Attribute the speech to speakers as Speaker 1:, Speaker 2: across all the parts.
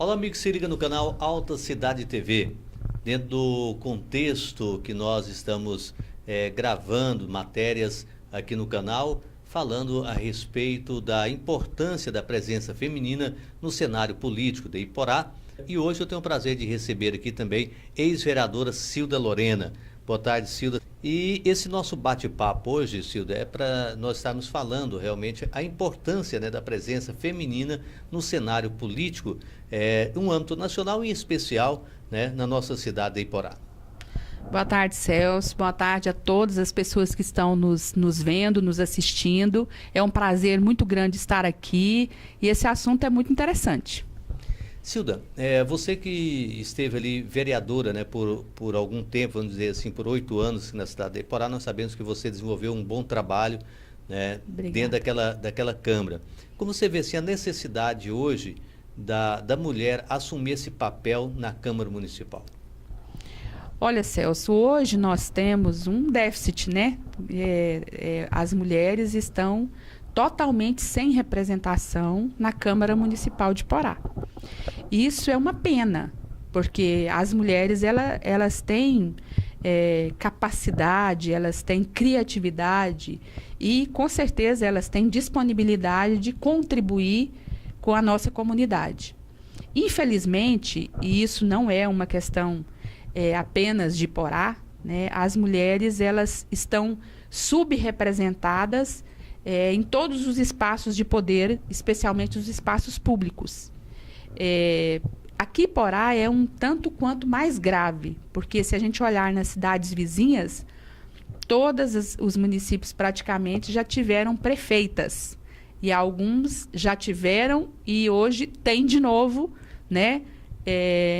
Speaker 1: Olá, amigo, se liga no canal Alta Cidade TV. Dentro do contexto que nós estamos gravando matérias aqui no canal, falando a respeito da importância da presença feminina no cenário político de Iporá. E hoje eu tenho o prazer de receber aqui também ex-vereadora Cilda Lorena. Boa tarde, Cilda. E esse nosso bate-papo hoje, Cilda, é para nós estarmos falando realmente a importância, né, da presença feminina no cenário político, no âmbito nacional e em especial, né, na nossa cidade de Iporá.
Speaker 2: Boa tarde, Celso. Boa tarde a todas as pessoas que estão nos vendo, nos assistindo. É um prazer muito grande estar aqui e esse assunto é muito interessante.
Speaker 1: Cilda, você que esteve ali vereadora, né, por algum tempo, vamos dizer assim, por 8 anos na cidade de Iporá, nós sabemos que você desenvolveu um bom trabalho, né, dentro daquela Câmara. Como você vê assim, a necessidade hoje da mulher assumir esse papel na Câmara Municipal?
Speaker 2: Olha, Celso, hoje nós temos um déficit, né? As mulheres estão totalmente sem representação na Câmara Municipal de Iporá. Isso é uma pena, porque as mulheres elas têm capacidade, elas têm criatividade e, com certeza, elas têm disponibilidade de contribuir com a nossa comunidade. Infelizmente, e isso não é uma questão apenas de Iporá, né, as mulheres elas estão subrepresentadas em todos os espaços de poder, especialmente os espaços públicos. Aqui Iporá é um tanto quanto mais grave, porque se a gente olhar nas cidades vizinhas, todos os municípios praticamente já tiveram prefeitas, e alguns já tiveram e hoje tem de novo, né?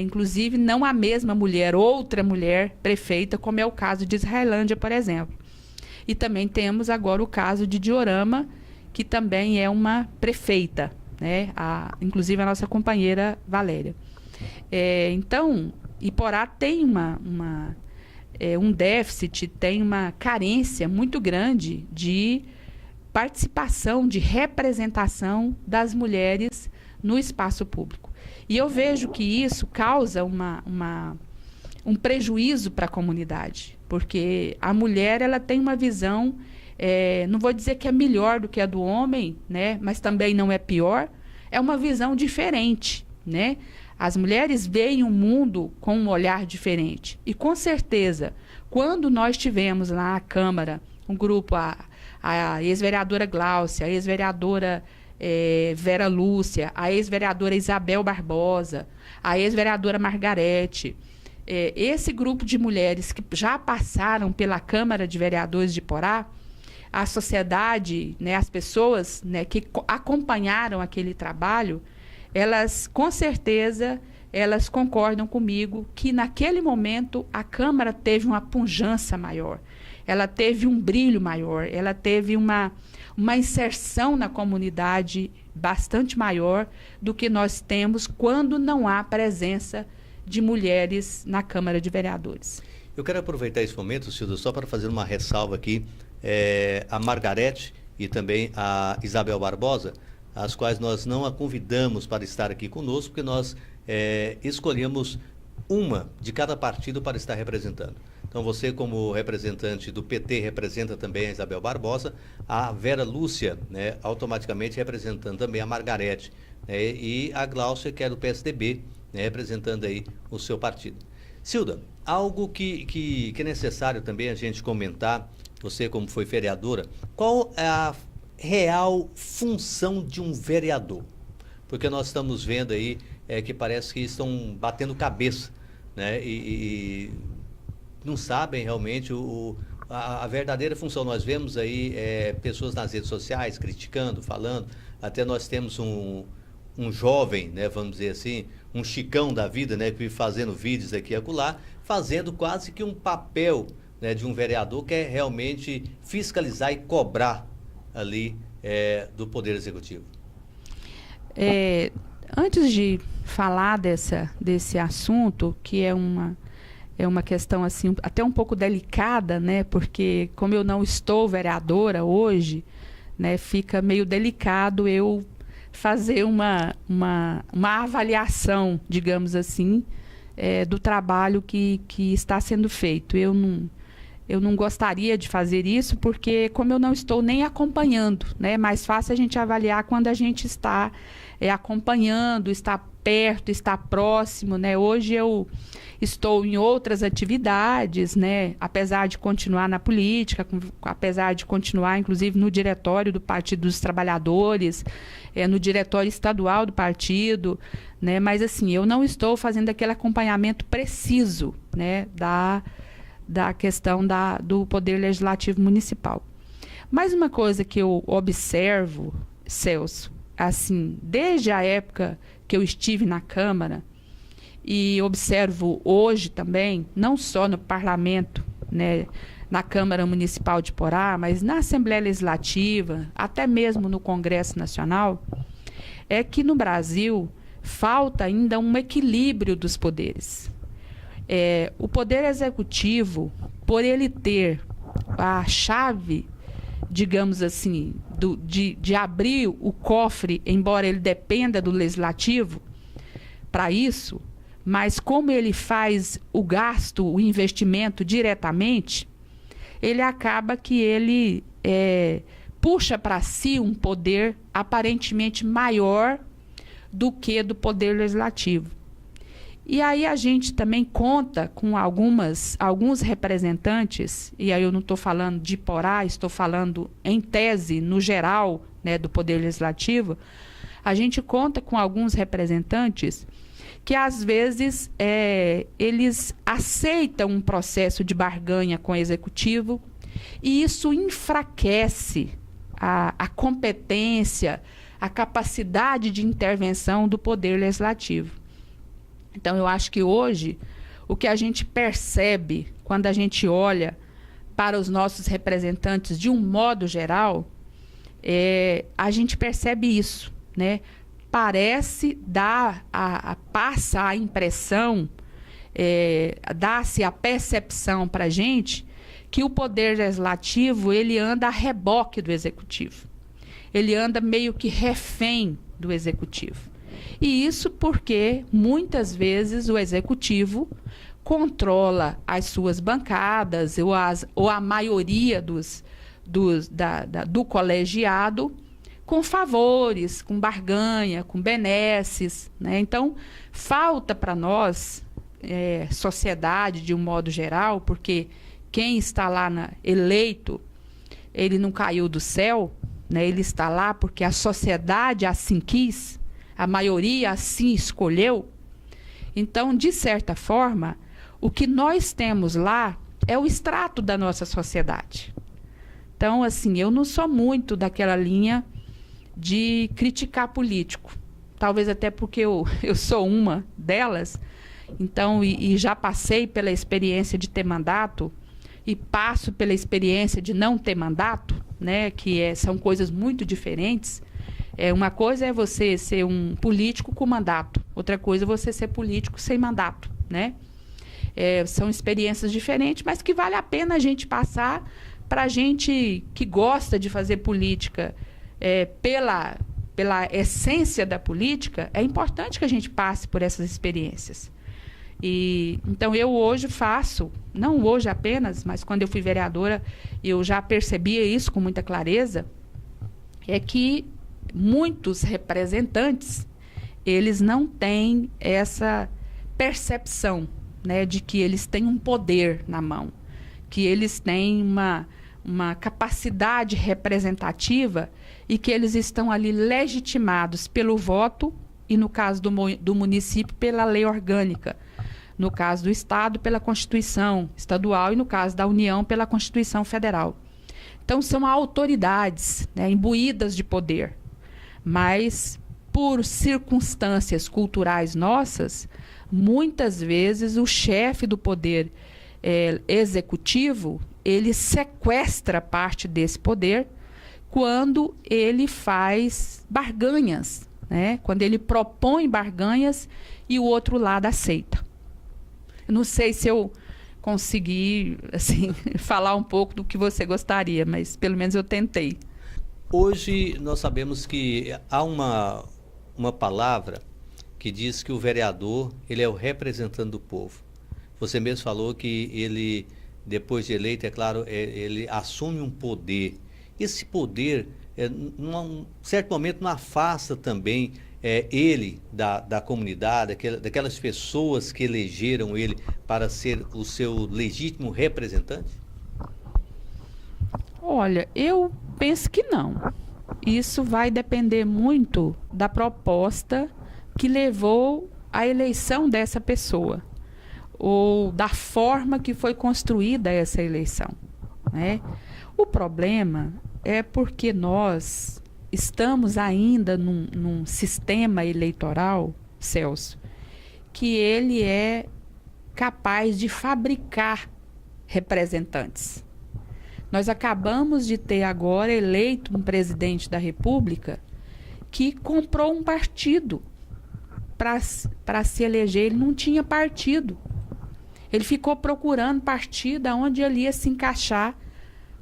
Speaker 2: Inclusive não a mesma mulher, outra mulher prefeita, como é o caso de Israelândia, por exemplo. E também temos agora o caso de Diorama, que também é uma prefeita, né? Inclusive a nossa companheira Valéria. Então, Iporá tem um déficit, tem uma carência muito grande de participação, de representação das mulheres no espaço público. E eu vejo que isso causa um prejuízo para a comunidade, porque a mulher ela tem uma visão, não vou dizer que é melhor do que a do homem, né? Mas também não é pior, é uma visão diferente, né? As mulheres veem o mundo com um olhar diferente. E com certeza, quando nós tivemos lá na Câmara um grupo, a ex-vereadora Gláucia, a ex-vereadora Vera Lúcia, a ex-vereadora Isabel Barbosa, a ex-vereadora Margarete, esse grupo de mulheres que já passaram pela Câmara de Vereadores de Iporá, a sociedade, né, as pessoas, né, que acompanharam aquele trabalho, elas, com certeza, elas concordam comigo que naquele momento a Câmara teve uma pujança maior, ela teve um brilho maior, ela teve uma inserção na comunidade bastante maior do que nós temos quando não há presença de mulheres na Câmara de Vereadores.
Speaker 1: Eu quero aproveitar esse momento, Cilda, só para fazer uma ressalva aqui. A Margarete e também a Isabel Barbosa, as quais nós não a convidamos para estar aqui conosco, porque nós escolhemos uma de cada partido para estar representando. Então você, como representante do PT, representa também a Isabel Barbosa, a Vera Lúcia, né, automaticamente representando também a Margarete, né, e a Gláucia, que é do PSDB, né, representando aí o seu partido. Cilda, algo que é necessário também a gente comentar, você como foi vereadora, qual é a real função de um vereador? Porque nós estamos vendo aí que parece que estão batendo cabeça, né, e não sabem realmente a verdadeira função. Nós vemos aí pessoas nas redes sociais criticando, falando, até nós temos um jovem, né, vamos dizer assim, um Chicão da vida, né, que vive fazendo vídeos aqui e acolá, fazendo quase que um papel, né, de um vereador que é realmente fiscalizar e cobrar ali do Poder Executivo.
Speaker 2: Antes de falar desse assunto, que é uma questão assim, até um pouco delicada, né, porque como eu não estou vereadora hoje, né, fica meio delicado eu fazer uma avaliação, digamos assim, do trabalho que está sendo feito. Eu não gostaria de fazer isso, porque como eu não estou nem acompanhando, né? É mais fácil a gente avaliar quando a gente está acompanhando, está perto, está próximo, né? Hoje eu estou em outras atividades, né? Apesar de continuar na política, apesar de continuar, inclusive, no diretório do Partido dos Trabalhadores, no diretório estadual do partido, né? Mas, assim, eu não estou fazendo aquele acompanhamento preciso, né? Da questão do Poder Legislativo Municipal. Mais uma coisa que eu observo, Celso, assim, desde a época que eu estive na Câmara, e observo hoje também, não só no Parlamento, né, na Câmara Municipal de Porá, mas na Assembleia Legislativa, até mesmo no Congresso Nacional, é que no Brasil falta ainda um equilíbrio dos poderes. O Poder Executivo, por ele ter a chave, digamos assim, de abrir o cofre, embora ele dependa do Legislativo para isso, mas como ele faz o gasto, o investimento diretamente, ele acaba que ele puxa para si um poder aparentemente maior do que do Poder Legislativo. E aí a gente também conta com alguns representantes, e aí eu não estou falando de Porá, estou falando em tese, no geral, né, do Poder Legislativo, a gente conta com alguns representantes que às vezes eles aceitam um processo de barganha com o Executivo, e isso enfraquece a competência, a capacidade de intervenção do Poder Legislativo. Então, eu acho que hoje, o que a gente percebe quando a gente olha para os nossos representantes de um modo geral, a gente percebe isso, né? Parece passa a impressão, dá-se a percepção para a gente que o Poder Legislativo ele anda a reboque do Executivo. Ele anda meio que refém do Executivo. E isso porque, muitas vezes, o Executivo controla as suas bancadas ou a maioria do colegiado com favores, com barganha, com benesses, né? Então, falta para nós, sociedade de um modo geral, porque quem está lá eleito, ele não caiu do céu, né? Ele está lá porque a sociedade assim quis, a maioria assim escolheu. Então, de certa forma, o que nós temos lá é o extrato da nossa sociedade. Então, assim, eu não sou muito daquela linha de criticar político. Talvez até porque eu sou uma delas. Então, e já passei pela experiência de ter mandato e passo pela experiência de não ter mandato, né? Que são coisas muito diferentes. Uma coisa é você ser um político com mandato, outra coisa é você ser político sem mandato, né? São experiências diferentes, mas que vale a pena a gente passar para a gente que gosta de fazer política pela essência da política. É importante que a gente passe por essas experiências. Então, eu hoje faço, não hoje apenas, mas quando eu fui vereadora, eu já percebia isso com muita clareza, que muitos representantes, eles não têm essa percepção, né, de que eles têm um poder na mão, que eles têm uma capacidade representativa e que eles estão ali legitimados pelo voto e, no caso do município, pela lei orgânica, no caso do Estado, pela Constituição Estadual e, no caso da União, pela Constituição Federal. Então, são autoridades, né, imbuídas de poder. Mas, por circunstâncias culturais nossas, muitas vezes o chefe do poder executivo, ele sequestra parte desse poder quando ele faz barganhas, né? Quando ele propõe barganhas e o outro lado aceita. Eu não sei se eu consegui, assim, falar um pouco do que você gostaria, mas pelo menos eu tentei.
Speaker 1: Hoje nós sabemos que há uma palavra que diz que o vereador, ele é o representante do povo. Você mesmo falou que ele, depois de eleito, é claro, ele assume um poder. Esse poder, num certo momento, não afasta também ele da comunidade, daquelas pessoas que elegeram ele para ser o seu legítimo representante?
Speaker 2: Olha, eu penso que não. Isso vai depender muito da proposta que levou à eleição dessa pessoa, ou da forma que foi construída essa eleição, né? O problema é porque nós estamos ainda num sistema eleitoral, Celso, que ele é capaz de fabricar representantes. Nós acabamos de ter agora eleito um presidente da República que comprou um partido para se eleger. Ele não tinha partido. Ele ficou procurando partido onde ele ia se encaixar.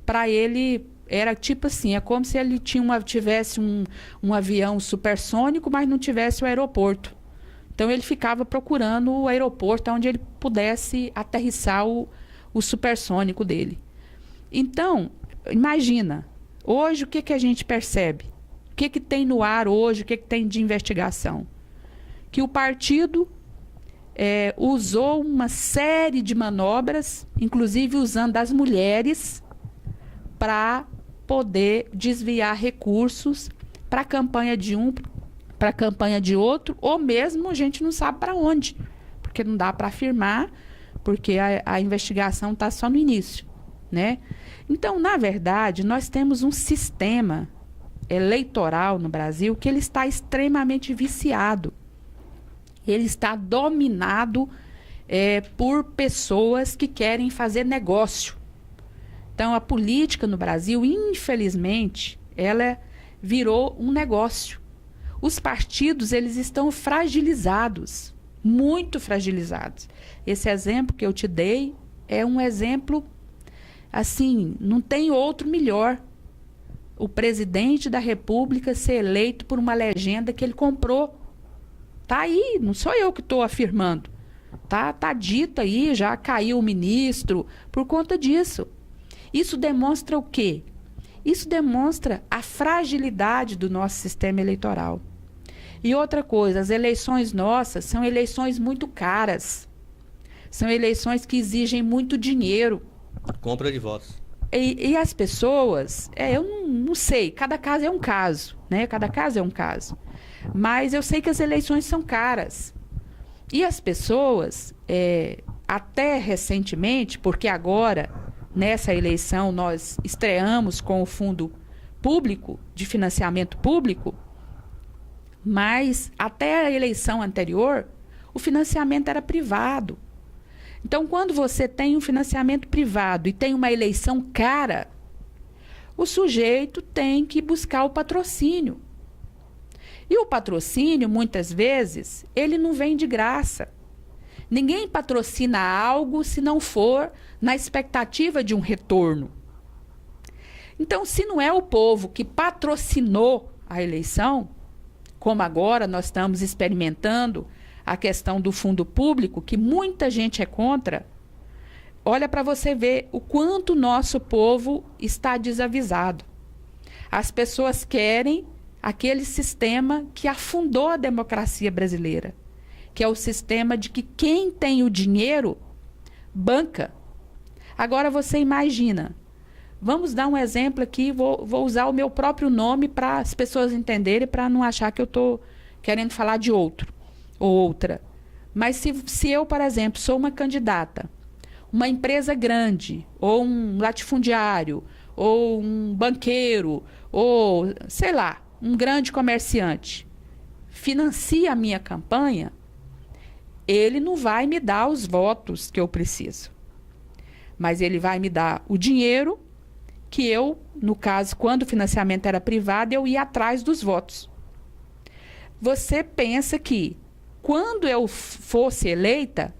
Speaker 2: Para ele, era tipo assim, é como se ele tivesse um avião supersônico, mas não tivesse o aeroporto. Então ele ficava procurando o aeroporto onde ele pudesse aterrissar o supersônico dele. Então, imagina, hoje o que a gente percebe? O que tem no ar hoje, o que tem de investigação? Que o partido usou uma série de manobras, inclusive usando as mulheres, para poder desviar recursos para a campanha de um, para a campanha de outro, ou mesmo a gente não sabe para onde, porque não dá para afirmar, porque a investigação está só no início, né? Então, na verdade, nós temos um sistema eleitoral no Brasil que ele está extremamente viciado. Ele está dominado por pessoas que querem fazer negócio. Então, a política no Brasil, infelizmente, ela virou um negócio. Os partidos, eles estão fragilizados, muito fragilizados. Esse exemplo que eu te dei é um exemplo, assim, não tem outro melhor. O presidente da República ser eleito por uma legenda que ele comprou. Tá aí, não sou eu que estou afirmando. Tá dito aí, já caiu o ministro por conta disso. Isso demonstra o quê? Isso demonstra a fragilidade do nosso sistema eleitoral. E outra coisa, as eleições nossas são eleições muito caras. São eleições que exigem muito dinheiro.
Speaker 1: Compra de votos.
Speaker 2: E as pessoas, eu não sei, cada caso é um caso, né? Cada caso é um caso. Mas eu sei que as eleições são caras. E as pessoas, até recentemente, porque agora, nessa eleição, nós estreamos com o Fundo Público, de Financiamento Público, mas até a eleição anterior, o financiamento era privado. Então, quando você tem um financiamento privado e tem uma eleição cara, o sujeito tem que buscar o patrocínio. E o patrocínio, muitas vezes, ele não vem de graça. Ninguém patrocina algo se não for na expectativa de um retorno. Então, se não é o povo que patrocinou a eleição, como agora nós estamos experimentando a questão do fundo público, que muita gente é contra, olha para você ver o quanto o nosso povo está desavisado. As pessoas querem aquele sistema que afundou a democracia brasileira, que é o sistema de que quem tem o dinheiro banca. Agora você imagina, vamos dar um exemplo aqui, vou usar o meu próprio nome para as pessoas entenderem, para não achar que eu estou querendo falar de outro ou outra. Mas se eu, por exemplo, sou uma candidata, uma empresa grande, ou um latifundiário, ou um banqueiro, ou, sei lá, um grande comerciante, financia a minha campanha, ele não vai me dar os votos que eu preciso. Mas ele vai me dar o dinheiro que eu, no caso, quando o financiamento era privado, eu ia atrás dos votos. Você pensa que, quando eu fosse eleita,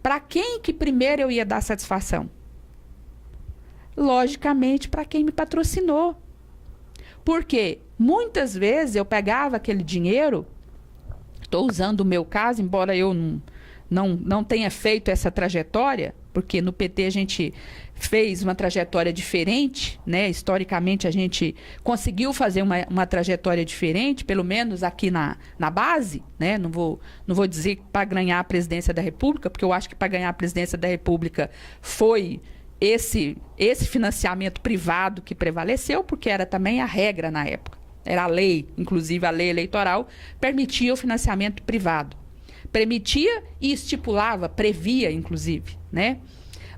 Speaker 2: para quem que primeiro eu ia dar satisfação? Logicamente, para quem me patrocinou. Porque muitas vezes eu pegava aquele dinheiro, estou usando o meu caso, embora eu não tenha feito essa trajetória, porque no PT a gente fez uma trajetória diferente, né? Historicamente a gente conseguiu fazer uma trajetória diferente, pelo menos aqui na base, né? Não vou dizer para ganhar a presidência da República, porque eu acho que para ganhar a presidência da República foi esse financiamento privado que prevaleceu, porque era também a regra na época. Era a lei, inclusive a lei eleitoral, permitia o financiamento privado. Permitia e estipulava, previa, inclusive, né?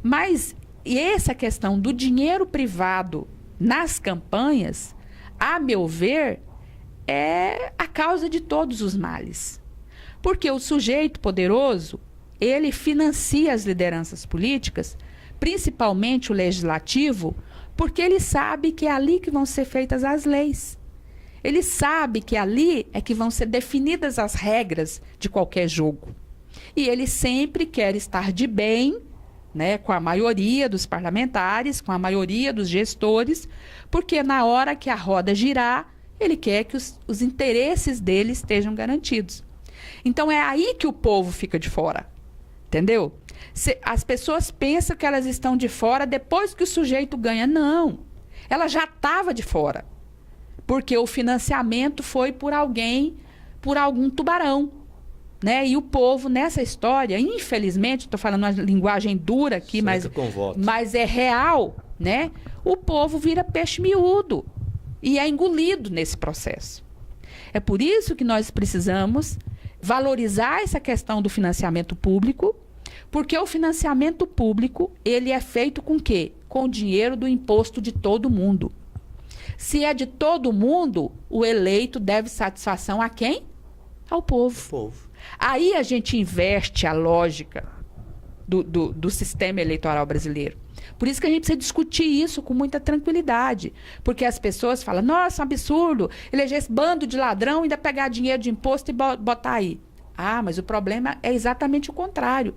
Speaker 2: Mas e essa questão do dinheiro privado nas campanhas, a meu ver, é a causa de todos os males. Porque o sujeito poderoso, ele financia as lideranças políticas, principalmente o legislativo, porque ele sabe que é ali que vão ser feitas as leis. Ele sabe que ali é que vão ser definidas as regras de qualquer jogo. E ele sempre quer estar de bem, né, com a maioria dos parlamentares, com a maioria dos gestores, porque na hora que a roda girar, ele quer que os interesses dele estejam garantidos. Então é aí que o povo fica de fora, entendeu? As pessoas pensam que elas estão de fora depois que o sujeito ganha. Não, ela já estava de fora. Porque o financiamento foi por alguém, por algum tubarão, né? E o povo, nessa história, infelizmente, estou falando uma linguagem dura aqui, mas é real, né? O povo vira peixe miúdo e é engolido nesse processo. É por isso que nós precisamos valorizar essa questão do financiamento público, porque o financiamento público, ele é feito com o quê? Com o dinheiro do imposto de todo mundo. Se é de todo mundo, o eleito deve satisfação a quem? Ao povo. Aí a gente inverte a lógica do sistema eleitoral brasileiro. Por isso que a gente precisa discutir isso com muita tranquilidade. Porque as pessoas falam, nossa, um absurdo, eleger esse bando de ladrão e ainda pegar dinheiro de imposto e botar aí. Ah, mas o problema é exatamente o contrário.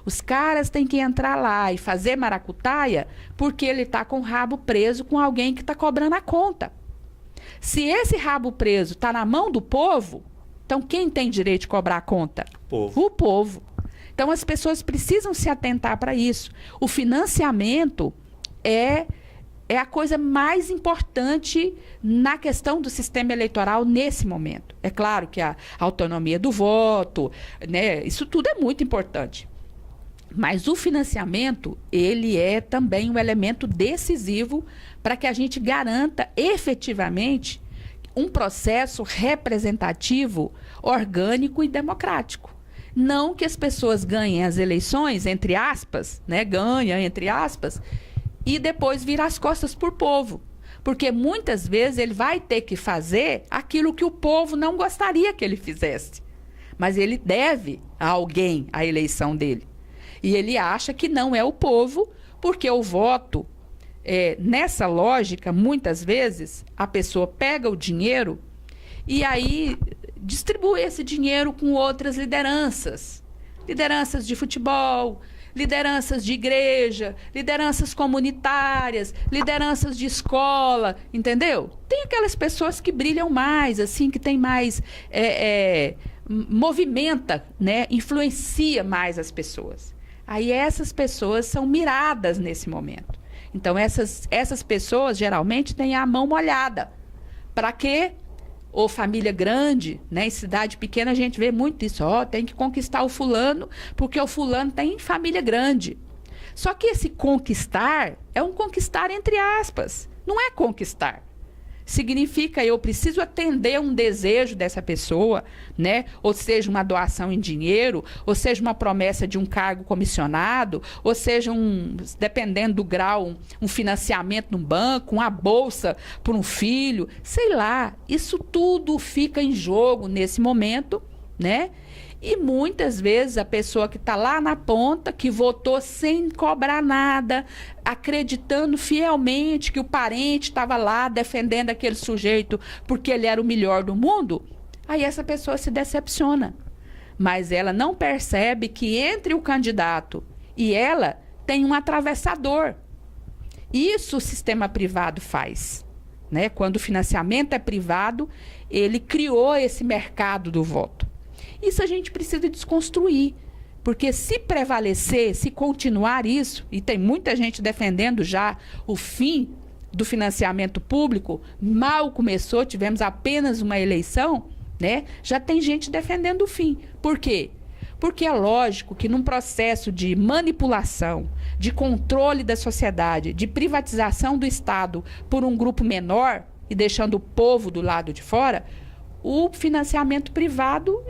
Speaker 2: Os caras têm que entrar lá e fazer maracutaia porque ele está com o rabo preso com alguém que está cobrando a conta. Se esse rabo preso está na mão do povo, então quem tem direito de cobrar a conta? O povo. Então as pessoas precisam se atentar para isso. O financiamento é a coisa mais importante na questão do sistema eleitoral nesse momento. É claro que a autonomia do voto, né, isso tudo é muito importante. Mas o financiamento, ele é também um elemento decisivo para que a gente garanta efetivamente um processo representativo, orgânico e democrático. Não que as pessoas ganhem as eleições, entre aspas, né, ganha, entre aspas, e depois vira as costas para o povo. Porque muitas vezes ele vai ter que fazer aquilo que o povo não gostaria que ele fizesse. Mas ele deve a alguém a eleição dele. E ele acha que não é o povo, porque o voto, nessa lógica, muitas vezes, a pessoa pega o dinheiro e aí distribui esse dinheiro com outras lideranças. Lideranças de futebol, lideranças de igreja, lideranças comunitárias, lideranças de escola, entendeu? Tem aquelas pessoas que brilham mais, assim, que tem mais... movimenta, né? Influencia mais as pessoas. Aí essas pessoas são miradas nesse momento. Então, essas pessoas, geralmente, têm a mão molhada. Para quê? Ou família grande, né? Em cidade pequena, a gente vê muito isso. Tem que conquistar o fulano, porque o fulano tem família grande. Só que esse conquistar é um conquistar entre aspas. Não é conquistar. Significa eu preciso atender um desejo dessa pessoa, né? Ou seja, uma doação em dinheiro, ou seja, uma promessa de um cargo comissionado, ou seja, dependendo do grau, um financiamento num banco, uma bolsa por um filho, sei lá. Isso tudo fica em jogo nesse momento, né? E muitas vezes a pessoa que está lá na ponta, que votou sem cobrar nada, acreditando fielmente que o parente estava lá defendendo aquele sujeito porque ele era o melhor do mundo, aí essa pessoa se decepciona. Mas ela não percebe que entre o candidato e ela tem um atravessador. Isso o sistema privado faz. né? Quando o financiamento é privado, ele criou esse mercado do voto. Isso a gente precisa desconstruir, porque se prevalecer, se continuar isso, e tem muita gente defendendo já o fim do financiamento público, mal começou, tivemos apenas uma eleição, né? Já tem gente defendendo o fim. Por quê? Porque é lógico que num processo de manipulação, de controle da sociedade, de privatização do Estado por um grupo menor e deixando o povo do lado de fora, o financiamento privado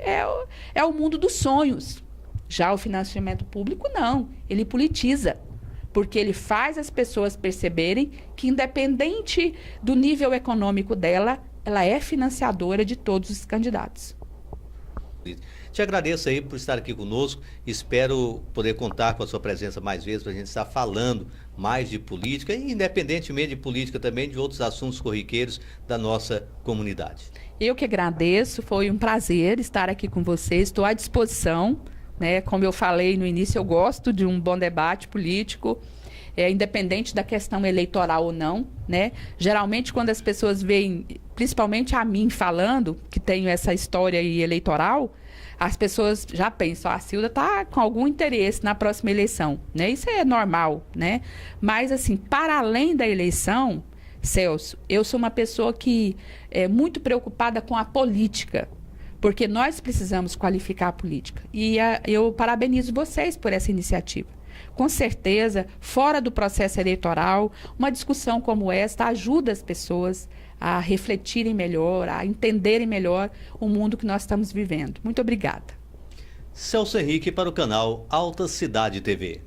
Speaker 2: é o mundo dos sonhos. Já o financiamento público, não. Ele politiza, porque ele faz as pessoas perceberem que, independente do nível econômico dela, ela é financiadora de todos os candidatos.
Speaker 1: Te agradeço aí por estar aqui conosco. Espero poder contar com a sua presença mais vezes para a gente estar falando mais de política e, independentemente de política, também de outros assuntos corriqueiros da nossa comunidade. Eu que agradeço, foi um prazer estar aqui com vocês, estou à disposição, né? Como eu falei no início, eu gosto de um bom debate político, independente da questão eleitoral ou não, né? Geralmente, quando as pessoas veem, principalmente a mim falando, que tenho essa história aí eleitoral, as pessoas já pensam, a Cilda está com algum interesse na próxima eleição, né? Isso é normal, né? Mas, assim, para além da eleição, Celso, eu sou uma pessoa que é muito preocupada com a política, porque nós precisamos qualificar a política. E eu parabenizo vocês por essa iniciativa. Com certeza, fora do processo eleitoral, uma discussão como esta ajuda as pessoas a refletirem melhor, a entenderem melhor o mundo que nós estamos vivendo. Muito obrigada. Celso Henrique para o canal Alta Cidade TV.